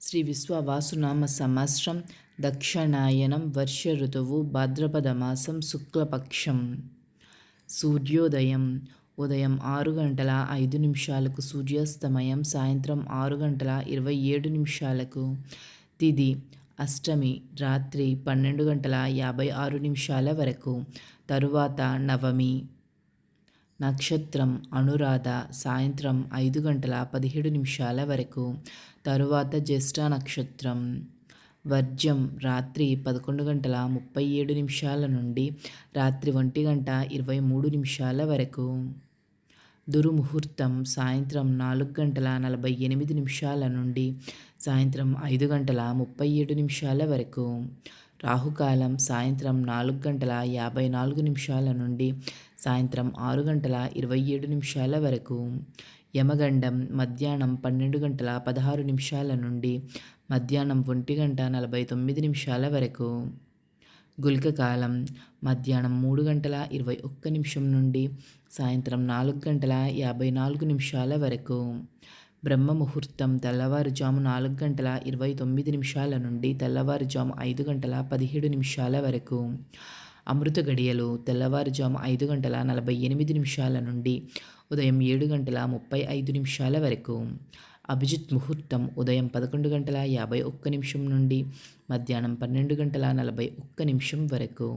శ్రీ విశ్వవాసునామ సంవత్సరం దక్షిణాయనం వర్ష ఋతువు భాద్రపద మాసం శుక్లపక్షం. సూర్యోదయం ఉదయం 6 గంటల 5 నిమిషాలకు, సూర్యాస్తమయం సాయంత్రం 6 గంటల 27 నిమిషాలకు. తిథి అష్టమి రాత్రి 12 గంటల 56 నిమిషాల వరకు. తరువాత నవమి. నక్షత్రం అనురాధ సాయంత్రం 5 గంటల 17 నిమిషాల వరకు. తరువాత జ్యేష్ఠ నక్షత్రం. వర్జ్యం రాత్రి 11 గంటల 37 నిమిషాల నుండి రాత్రి 1 గంట 23 నిమిషాల వరకు. దుర్ముహూర్తం సాయంత్రం 4 గంటల 48 నిమిషాల నుండి సాయంత్రం 5 గంటల 37 నిమిషాల వరకు. రాహుకాలం సాయంత్రం 4 గంటల 54 నిమిషాల నుండి సాయంత్రం 6 గంటల 27 నిమిషాల వరకు. యమగండం మధ్యాహ్నం 12 గంటల 16 నిమిషాల నుండి మధ్యాహ్నం 1 గంట 49 నిమిషాల వరకు. గుళికకాలం మధ్యాహ్నం 3 గంటల 21 నిమిషం నుండి సాయంత్రం 4 గంటల 54 నిమిషాల వరకు. బ్రహ్మ ముహూర్తం తెల్లవారుజాము 4 గంటల 29 నిమిషాల నుండి తెల్లవారుజాము 5 గంటల 17 నిమిషాల వరకు. అమృత గడియలు తెల్లవారుజాము 5 గంటల 48 నిమిషాల నుండి ఉదయం 7 గంటల 35 నిమిషాల వరకు. అభిజిత్ ముహూర్తం ఉదయం 11 గంటల 51 నిమిషం నుండి మధ్యాహ్నం 12 గంటల 41 నిమిషం వరకు.